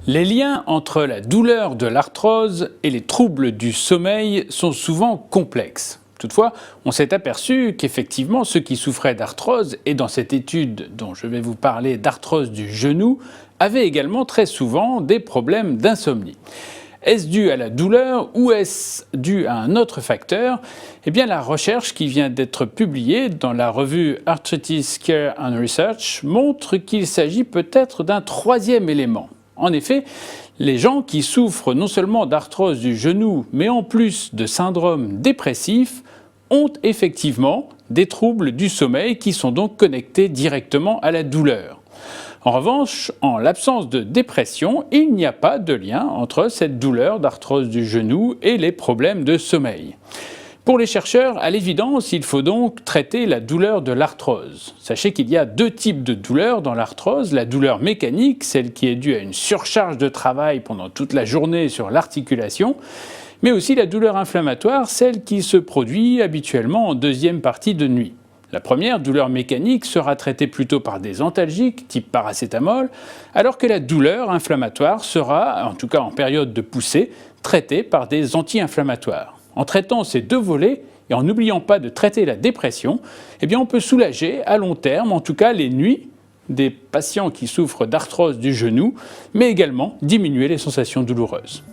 Les liens entre la douleur de l'arthrose et les troubles du sommeil sont souvent complexes. Toutefois, on s'est aperçu qu'effectivement, ceux qui souffraient d'arthrose, et dans cette étude dont je vais vous parler d'arthrose du genou, avaient également très souvent des problèmes d'insomnie. Est-ce dû à la douleur ou est-ce dû à un autre facteur? Eh bien, la recherche qui vient d'être publiée dans la revue Arthritis Care and Research montre qu'il s'agit peut-être d'un troisième élément. En effet, les gens qui souffrent non seulement d'arthrose du genou, mais en plus de syndrome dépressif, ont effectivement des troubles du sommeil qui sont donc connectés directement à la douleur. En revanche, en l'absence de dépression, il n'y a pas de lien entre cette douleur d'arthrose du genou et les problèmes de sommeil. Pour les chercheurs, à l'évidence, il faut donc traiter la douleur de l'arthrose. Sachez qu'il y a deux types de douleurs dans l'arthrose. La douleur mécanique, celle qui est due à une surcharge de travail pendant toute la journée sur l'articulation, mais aussi la douleur inflammatoire, celle qui se produit habituellement en deuxième partie de nuit. La première, douleur mécanique, sera traitée plutôt par des antalgiques, type paracétamol, alors que la douleur inflammatoire sera, en tout cas en période de poussée, traitée par des anti-inflammatoires. En traitant ces deux volets et en n'oubliant pas de traiter la dépression, eh bien on peut soulager à long terme, en tout cas les nuits, des patients qui souffrent d'arthrose du genou, mais également diminuer les sensations douloureuses.